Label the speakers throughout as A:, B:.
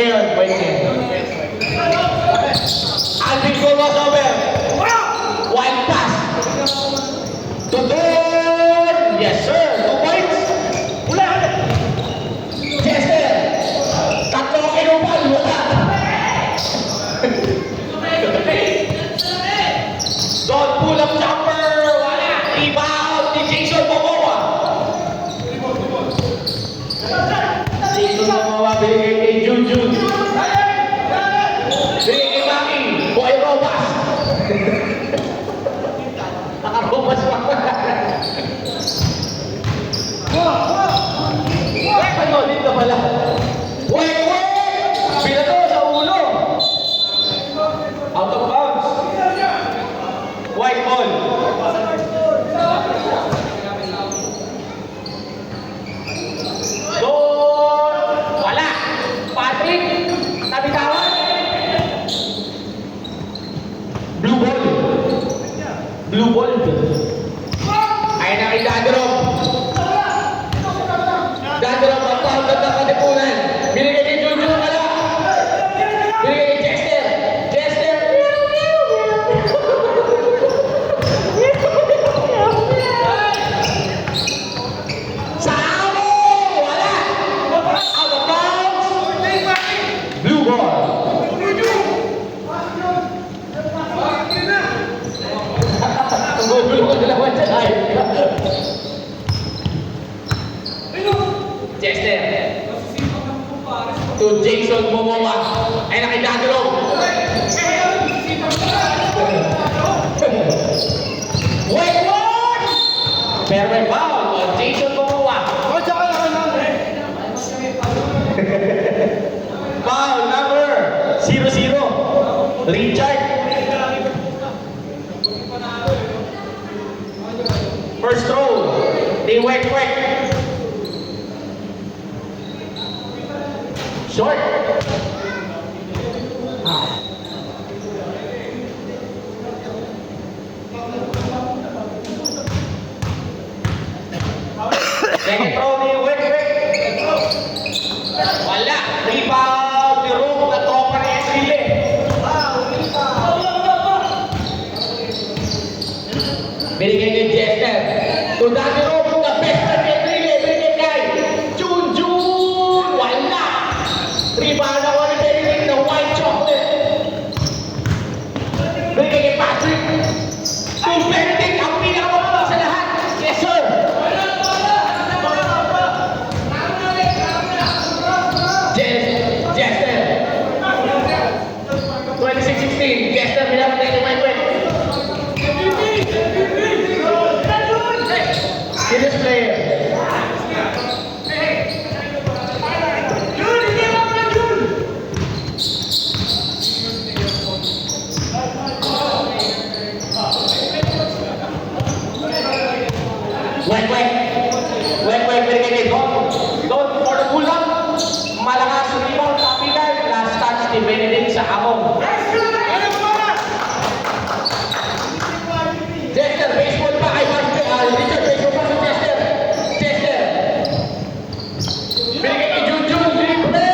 A: ngayon. Point ngayon. Alvin crossover. Wild pass. Tudon. Yes, sir. 2 points. Chester. Tatlong kinupan. Wala. Don't pull up jumper. Wala. Rebound ni Jason Momoa. Jason Momoa binigay kay Junjun. Binigay kay Maki. Boy Robas. Nakarobas pa. Ano, dito pala. Wait! Binato sa ulo. Out of bounds. White ball. Doon. Wala. Patrick. Nabitawan. Blue ball. Blue ball. Ay nakidadrop. Dadrop ang pahagad ng katipunan. Binigay kay Junjun wala. Binigay kay Chester. Chester. Sa amo! Wala! Out of bounds. Blue ball. Ang gugulo ko dalawa dyan ay. Chester. To Jason Momoa. Ay nakidadrop. Wait, what? Pero may foul on Jason Momoa. Foul number 00. Richard. First throw. They whack. Short. Second throw ni Wick. Wala. Rebound ni Rook na tropa ni Esrile. Binigay ni Jester. Tunda ni Rook na best friend ni Esrile. Binigay kay Junjun. Wala. Rebound ako ni Benedict na white chocolate. Binigay kay Patrick. Kung Benedict ang pinakamababa sa lahat. Yes, sir. Jester. 26-16. Jester pinapatay kay Mike Wick. Serious player. Wait, binigay kay Don. Don, for the pull-up. Malakas rebound, kapitan. Last touch ni Benedict sa among. Chester, baseball pa kay Richard, baseball pa sa Chester. Binigay kay Junjun, libre!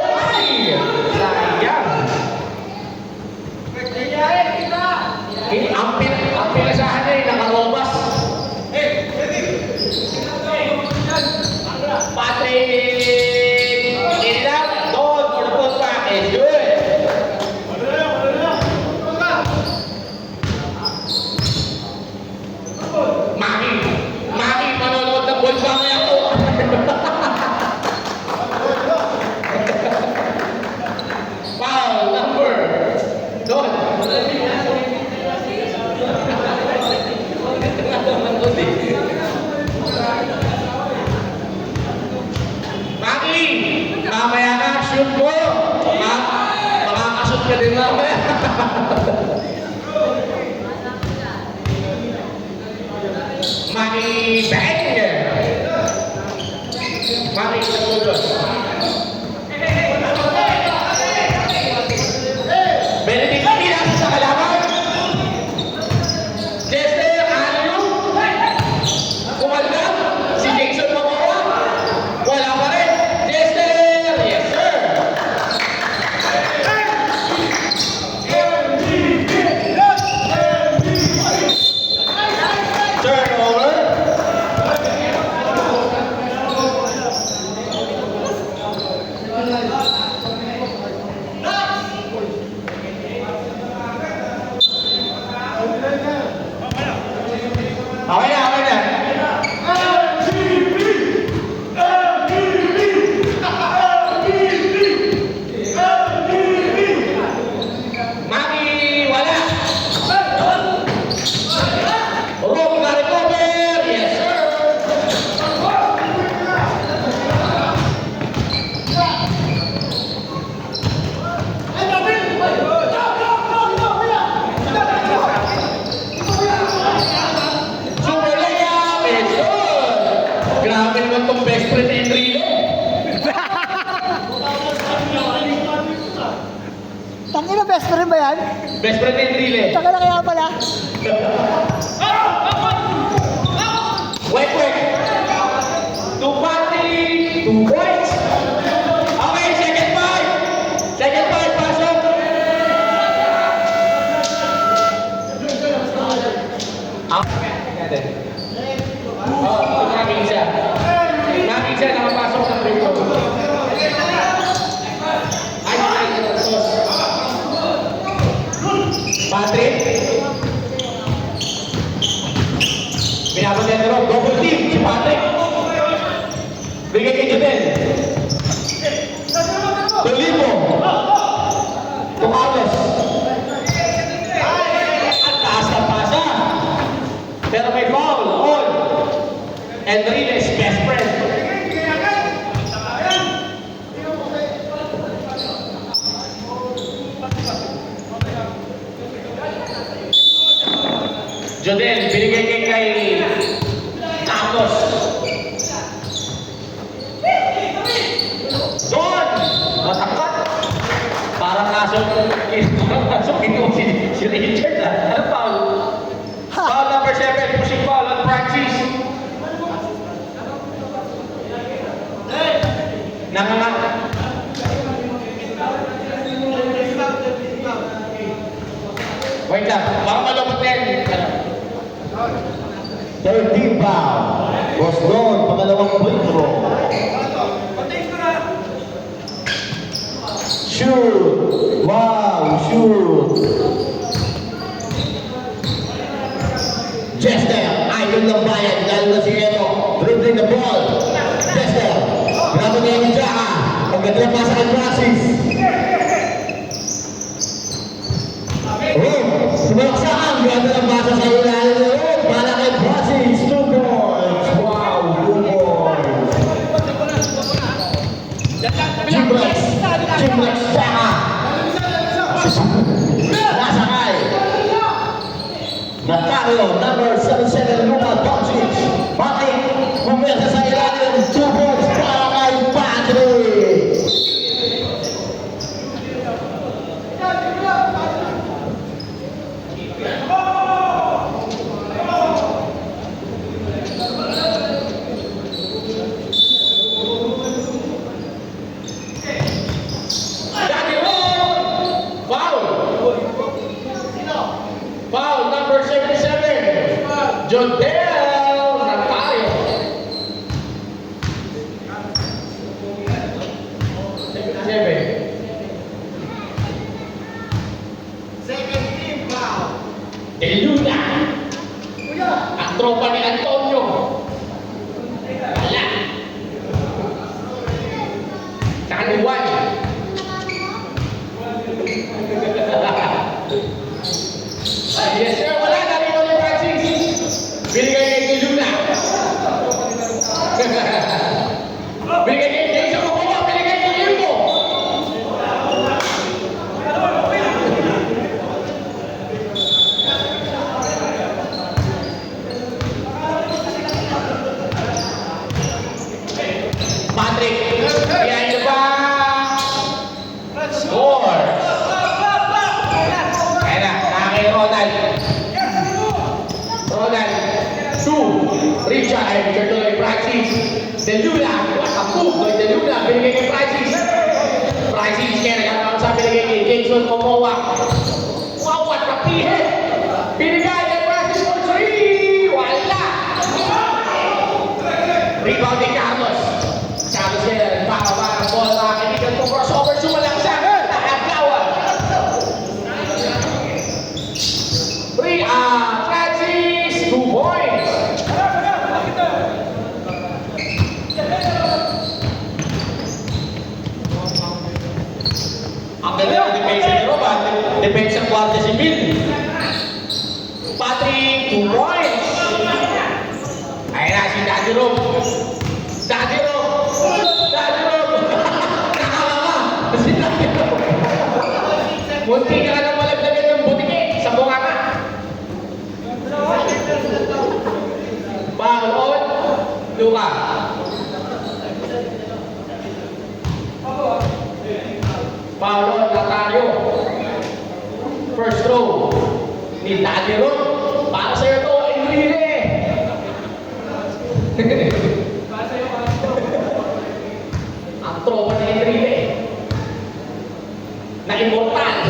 A: Ay! Sayang. Ang pinasahan niya ay nakarobas. Patrick! Get it up. Don't for the putback. It's good. Maki, manonood ng ball mamaya ko. Foul number. Don. Maki, mamaya na, shoot mo. Makakashoot ka din mamaya. Maki, bang! Maki, sa Benedict, hindi natin sa kalaban. Chester, ano? Kumanda, si Jason Momoa. Wala pa rin. Chester, yes sir.
B: best friend ba yan?
A: Best friend ni Enrile.
B: Taka na kaya pala.
A: Wait. Two Patrick, 2 points. Okay, second five. Second five, pasok. Nakisa, nakapasok ng free throw. Patrick. Binabanyan na rin, double team si Patrick. Bigay kay Judel. Dolipo. Tumalos. Ang taas ng pasa. Pero may foul. All. Enriquez, best friend. Jodel, binigay kay Carlos. Don! Matangkat! Parang nasok ito si Richard. Ano foul? Foul number 7, pushing foul on Francis. Nangangat. Wait lang, baka malapot na yan.
C: 13 foul. Boston, pangalawang free throw. Shoot! Wow! Shoot! Jester, idol ng bayan, lalo na si Eto. Dribbling the ball. Jester, grabe niya yung Jaka. Pagkatila pa sa Francis. Sumaksakan, grabe ng basa sa ilalim na yun. Para kay Francis, 2 points. Wow, 2 points. Jimrex, Jaka. Nasakay. Natario, number 77, Luka Doncic. Patrick, pumirsa sa ilalim, 2 points para kay Patrick.
A: Foul number 77. Jodel Natario. Second team foul. De Luna. Ang tropa ni Antonio. Wala. Saka ni Juan. Yes sir, wala na rin ulit Francis. Binigay kay Luna. Binigay kay Jason Mokowa, binigay kay Lilmo. Patrick, behind the back. Score. Ronald, 2, Richard kay Francis. De Luna, approve kay De Luna, binigay kay Francis. Francis kaya nagkakausap, binigay kay Jason Momoa. Wow, what the pihe! Binigay kay Francis for 3! Wala! Rebound ni Carlos. Carlos kaya nagpakaba ng bola, mga kaibigan ko, crossover, sumalang siya. Nakagawa. Francis, 2 points. Ang galing ang depensa ni Roban. Depensa ang kwarta si Bill. Patrick, 2 points. Ayun na si Daddy Rob. Daddy Rob. Daddy Rob. Nakakama. Si Daddy Rob. Munti ka na malagdagan ng butike sa bunganga. Foul on Luka. Foul on Natario. throw ni Daddy Ron. Para sa'yo to, Enrile. Ang throw ni Enrile. Na immortal.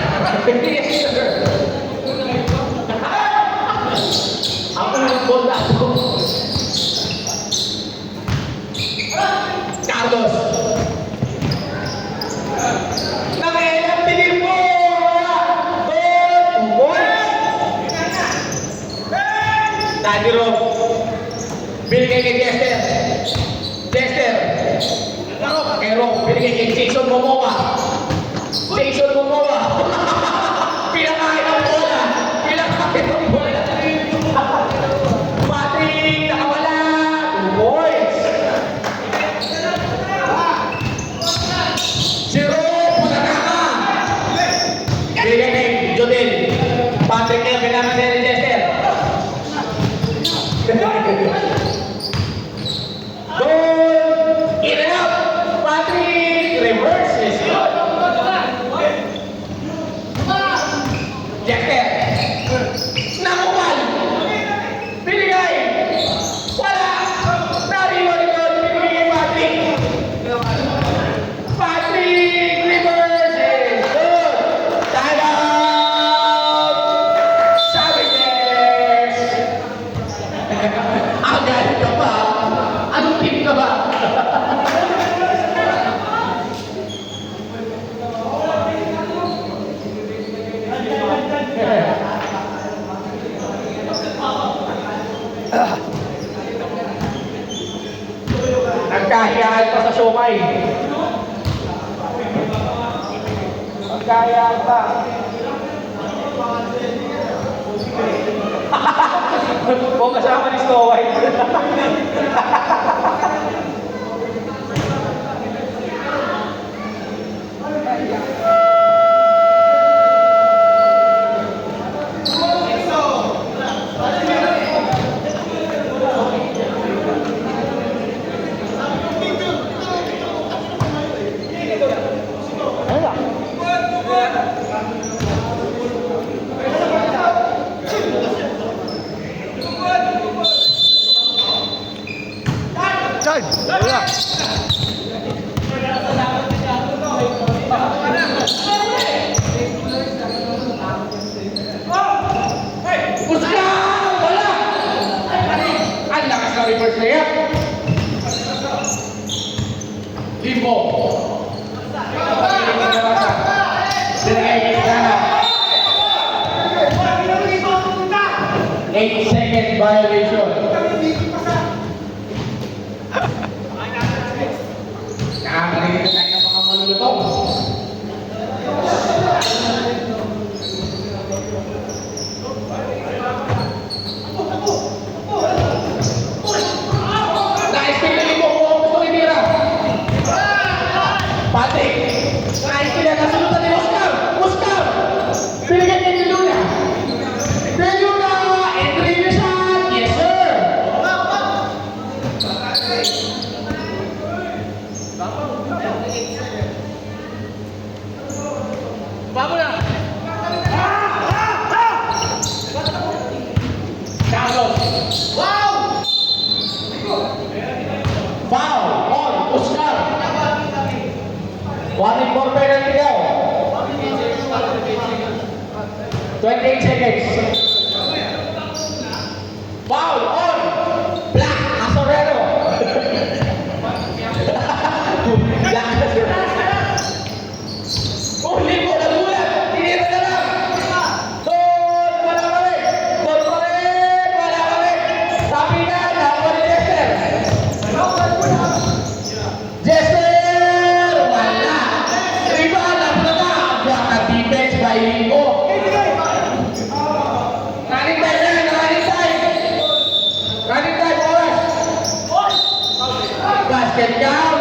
A: Yes, sir. Ang unang goal na ito. Carlos. Nangyayang pinin mo! Daddy Rob. Binigay kay Jester. Jester. Kay Rob. Binigay kay Jason Momoa. Jason Momoa. Pinakain ang bola. Pinakain ang bola. Patrick, nakawala. 2 points. Si Rob, punanaka. Binigay kay Jodel. Patrick na kailangan din ni Jester. Goal! In and out! Patrick! Reverse is good! Jester! Nakumal! Binigay! Wala! Nariwan! Binigay Patrick! Patrick! Reverse is good! Time out! Savages! Ang galing ka pa! Anong team ka ba? Nagkahiyaan pa sa siomay. Nagkahiyaan pa. Kung kasama ni Snow White. Puska! Wala! Ang lakas na reverse na yan. Limbo. Binigay kay Sana. 8-second violation. Nakakarinig na tayo ng mga malulutong. Naispil na Limbo kung gusto ni Mira. Patrick. Naispil na kasalutan ni Oscar. Oscar. Binigyan niya ni Luna. De Luna. Entry na siya. Yes, sir. Bago na. Carlos. Wow! Foul on Oscar. 1-4 penalty daw. 28 seconds. Foul on Black Asorero. Black Asorero. Oh, Limbo, nagulat. Tinira na lang. Gol! Wala pa rin. Gol pa rin. Wala pa rin. Sabi na, nakuha ni Jester. Jester! Wala. Rebound ang naga. Baka-defense by Limbo. Running time na. Running time. Running time, oras. Basket ka.